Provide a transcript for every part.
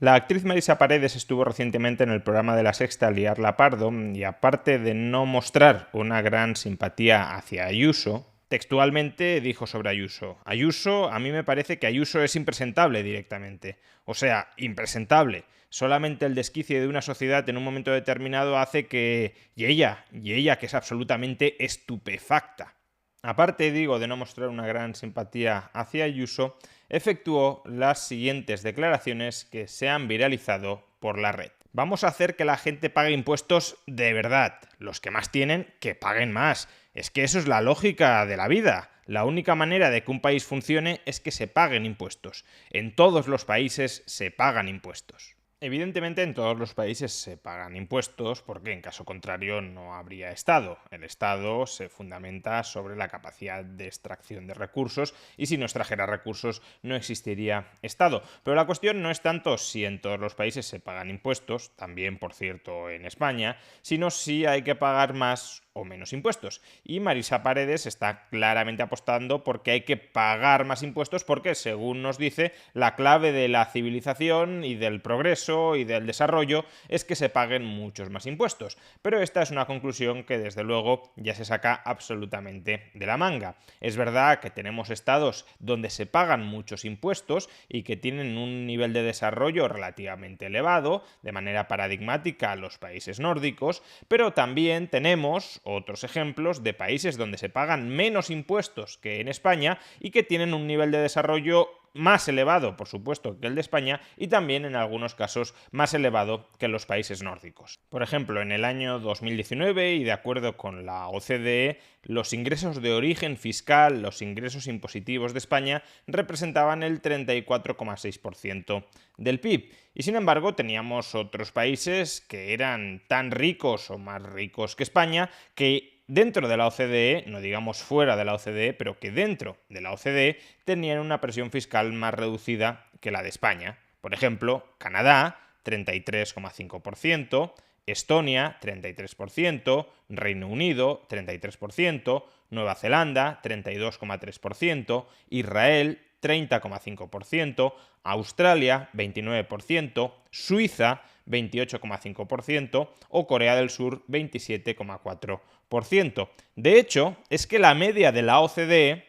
La actriz Marisa Paredes estuvo recientemente en el programa de La Sexta Liarla Pardo y aparte de no mostrar una gran simpatía hacia Ayuso, textualmente dijo sobre Ayuso: Ayuso, a mí me parece que Ayuso es impresentable directamente. O sea, impresentable. Solamente el desquicio de una sociedad en un momento determinado hace que... y ella que es absolutamente estupefacta. Aparte, digo, de no mostrar una gran simpatía hacia Ayuso, efectuó las siguientes declaraciones que se han viralizado por la red. Vamos a hacer que la gente pague impuestos de verdad. Los que más tienen, que paguen más. Es que eso es la lógica de la vida. La única manera de que un país funcione es que se paguen impuestos. En todos los países se pagan impuestos. Evidentemente en todos los países se pagan impuestos porque en caso contrario no habría Estado. El Estado se fundamenta sobre la capacidad de extracción de recursos y si no extrajera recursos no existiría Estado. Pero la cuestión no es tanto si en todos los países se pagan impuestos, también por cierto en España, sino si hay que pagar más o menos impuestos. Y Marisa Paredes está claramente apostando porque hay que pagar más impuestos porque, según nos dice, la clave de la civilización y del progreso y del desarrollo es que se paguen muchos más impuestos. Pero esta es una conclusión que desde luego ya se saca absolutamente de la manga. Es verdad que tenemos estados donde se pagan muchos impuestos y que tienen un nivel de desarrollo relativamente elevado, de manera paradigmática a los países nórdicos, pero también tenemos otros ejemplos de países donde se pagan menos impuestos que en España y que tienen un nivel de desarrollo más elevado, por supuesto, que el de España y también en algunos casos más elevado que los países nórdicos. Por ejemplo, en el año 2019 y de acuerdo con la OCDE, los ingresos de origen fiscal, los ingresos impositivos de España, representaban el 34,6% del PIB. Y sin embargo, teníamos otros países que eran tan ricos o más ricos que España que dentro de la OCDE, no digamos fuera de la OCDE, pero que dentro de la OCDE tenían una presión fiscal más reducida que la de España. Por ejemplo, Canadá, 33,5%, Estonia, 33%, Reino Unido, 33%, Nueva Zelanda, 32,3%, Israel, 30,5%, Australia, 29%, Suiza, 28,5% o Corea del Sur, 27,4%. De hecho, es que la media de la OCDE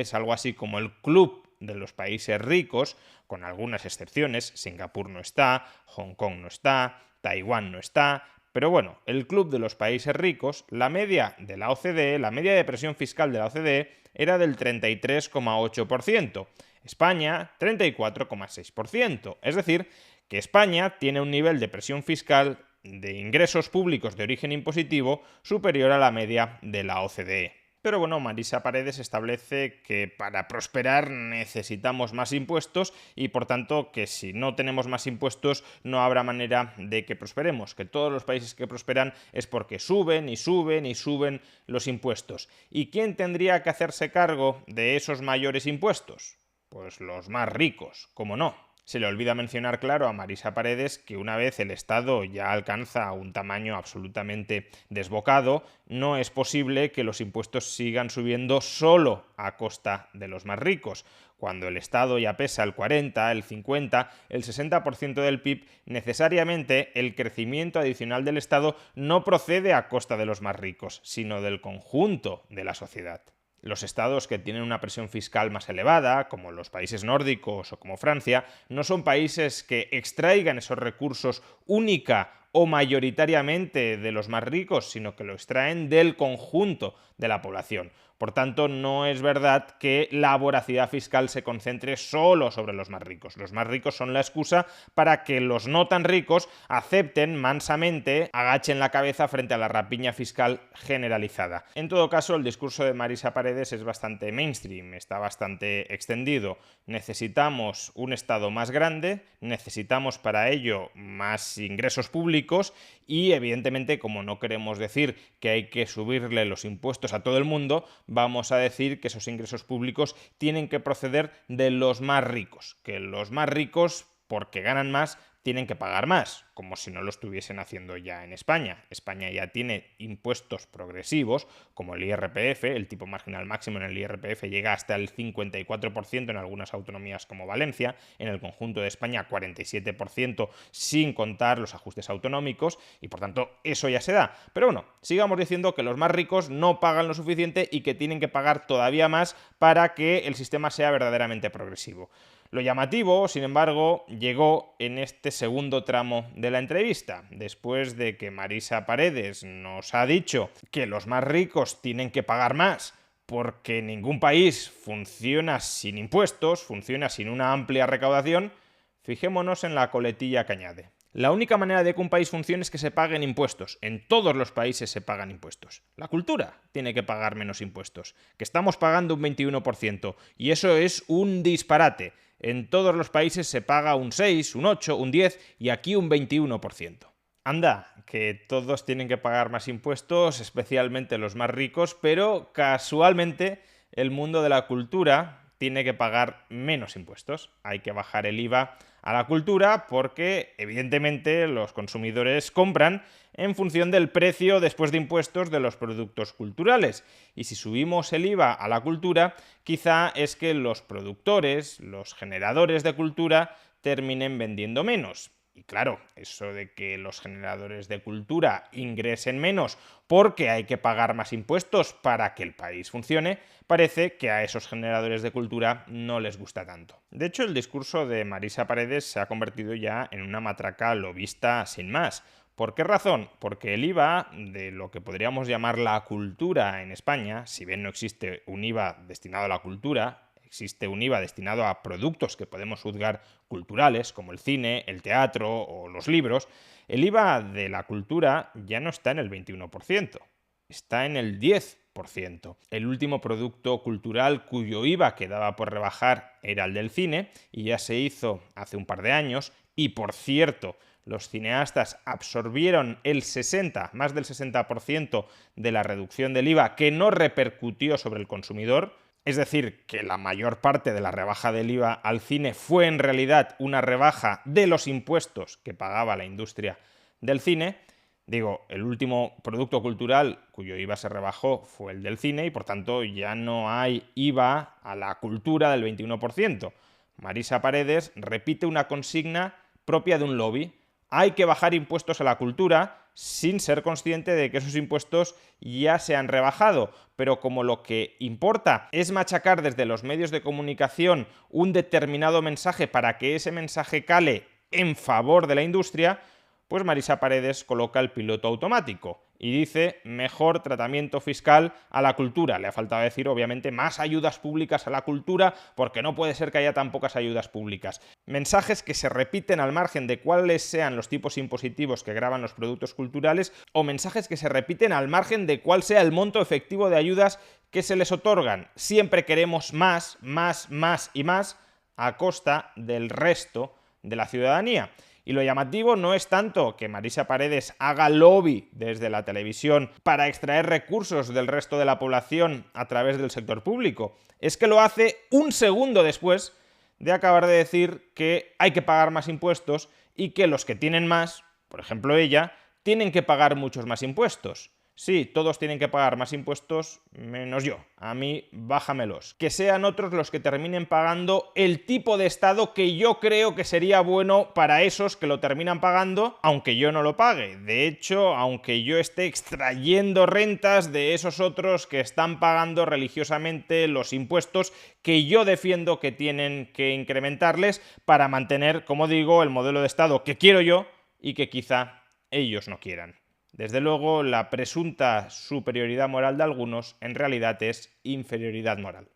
es algo así como el club de los países ricos, con algunas excepciones, Singapur no está, Hong Kong no está, Taiwán no está, pero bueno, el club de los países ricos, la media de la OCDE, la media de presión fiscal de la OCDE era del 33,8%, España 34,6%, es decir, que España tiene un nivel de presión fiscal de ingresos públicos de origen impositivo superior a la media de la OCDE. Pero bueno, Marisa Paredes establece que para prosperar necesitamos más impuestos y por tanto que si no tenemos más impuestos no habrá manera de que prosperemos, que todos los países que prosperan es porque suben y suben y suben los impuestos. ¿Y quién tendría que hacerse cargo de esos mayores impuestos? Pues los más ricos, ¿cómo no? Se le olvida mencionar, claro, a Marisa Paredes que una vez el Estado ya alcanza un tamaño absolutamente desbocado, no es posible que los impuestos sigan subiendo solo a costa de los más ricos. Cuando el Estado ya pesa el 40, el 50, el 60% del PIB, necesariamente el crecimiento adicional del Estado no procede a costa de los más ricos, sino del conjunto de la sociedad. Los estados que tienen una presión fiscal más elevada, como los países nórdicos o como Francia, no son países que extraigan esos recursos única o mayoritariamente de los más ricos, sino que lo extraen del conjunto de la población. Por tanto, no es verdad que la voracidad fiscal se concentre solo sobre los más ricos. Los más ricos son la excusa para que los no tan ricos acepten mansamente, agachen la cabeza frente a la rapiña fiscal generalizada. En todo caso, el discurso de Marisa Paredes es bastante mainstream, está bastante extendido. Necesitamos un Estado más grande, necesitamos para ello más ingresos públicos y, evidentemente, como no queremos decir que hay que subirle los impuestos a todo el mundo, vamos a decir que esos ingresos públicos tienen que proceder de los más ricos, que los más ricos porque ganan más, tienen que pagar más, como si no lo estuviesen haciendo ya en España. España ya tiene impuestos progresivos, como el IRPF, el tipo marginal máximo en el IRPF llega hasta el 54% en algunas autonomías como Valencia, en el conjunto de España 47% sin contar los ajustes autonómicos, y por tanto eso ya se da. Pero bueno, sigamos diciendo que los más ricos no pagan lo suficiente y que tienen que pagar todavía más para que el sistema sea verdaderamente progresivo. Lo llamativo, sin embargo, llegó en este segundo tramo de la entrevista, después de que Marisa Paredes nos ha dicho que los más ricos tienen que pagar más porque ningún país funciona sin impuestos, funciona sin una amplia recaudación. Fijémonos en la coletilla que añade. La única manera de que un país funcione es que se paguen impuestos. En todos los países se pagan impuestos. La cultura tiene que pagar menos impuestos, que estamos pagando un 21%, y eso es un disparate. En todos los países se paga un 6, un 8, un 10 y aquí un 21%. Anda, que todos tienen que pagar más impuestos, especialmente los más ricos, pero casualmente el mundo de la cultura tiene que pagar menos impuestos. Hay que bajar el IVA a la cultura porque, evidentemente, los consumidores compran en función del precio después de impuestos de los productos culturales. Y si subimos el IVA a la cultura, quizá es que los productores, los generadores de cultura, terminen vendiendo menos. Y claro, eso de que los generadores de cultura ingresen menos porque hay que pagar más impuestos para que el país funcione, parece que a esos generadores de cultura no les gusta tanto. De hecho, el discurso de Marisa Paredes se ha convertido ya en una matraca lobista sin más. ¿Por qué razón? Porque el IVA de lo que podríamos llamar la cultura en España, si bien no existe un IVA destinado a la cultura, existe un IVA destinado a productos que podemos juzgar culturales, como el cine, el teatro o los libros, el IVA de la cultura ya no está en el 21%, está en el 10%. El último producto cultural cuyo IVA quedaba por rebajar era el del cine, y ya se hizo hace un par de años, y por cierto, los cineastas absorbieron más del 60% de la reducción del IVA que no repercutió sobre el consumidor. Es decir, que la mayor parte de la rebaja del IVA al cine fue en realidad una rebaja de los impuestos que pagaba la industria del cine. Digo, el último producto cultural cuyo IVA se rebajó fue el del cine y por tanto ya no hay IVA a la cultura del 21%. Marisa Paredes repite una consigna propia de un lobby. Hay que bajar impuestos a la cultura sin ser consciente de que esos impuestos ya se han rebajado. Pero como lo que importa es machacar desde los medios de comunicación un determinado mensaje para que ese mensaje cale en favor de la industria, pues Marisa Paredes coloca el piloto automático y dice mejor tratamiento fiscal a la cultura. Le ha faltado decir, obviamente, más ayudas públicas a la cultura, porque no puede ser que haya tan pocas ayudas públicas. Mensajes que se repiten al margen de cuáles sean los tipos impositivos que gravan los productos culturales, o mensajes que se repiten al margen de cuál sea el monto efectivo de ayudas que se les otorgan. Siempre queremos más, más, más y más a costa del resto de la ciudadanía. Y lo llamativo no es tanto que Marisa Paredes haga lobby desde la televisión para extraer recursos del resto de la población a través del sector público, es que lo hace un segundo después de acabar de decir que hay que pagar más impuestos y que los que tienen más, por ejemplo ella, tienen que pagar muchos más impuestos. Sí, todos tienen que pagar más impuestos, menos yo. A mí, bájamelos. Que sean otros los que terminen pagando el tipo de Estado que yo creo que sería bueno para esos que lo terminan pagando, aunque yo no lo pague. De hecho, aunque yo esté extrayendo rentas de esos otros que están pagando religiosamente los impuestos que yo defiendo que tienen que incrementarles para mantener, como digo, el modelo de Estado que quiero yo y que quizá ellos no quieran. Desde luego, la presunta superioridad moral de algunos en realidad es inferioridad moral.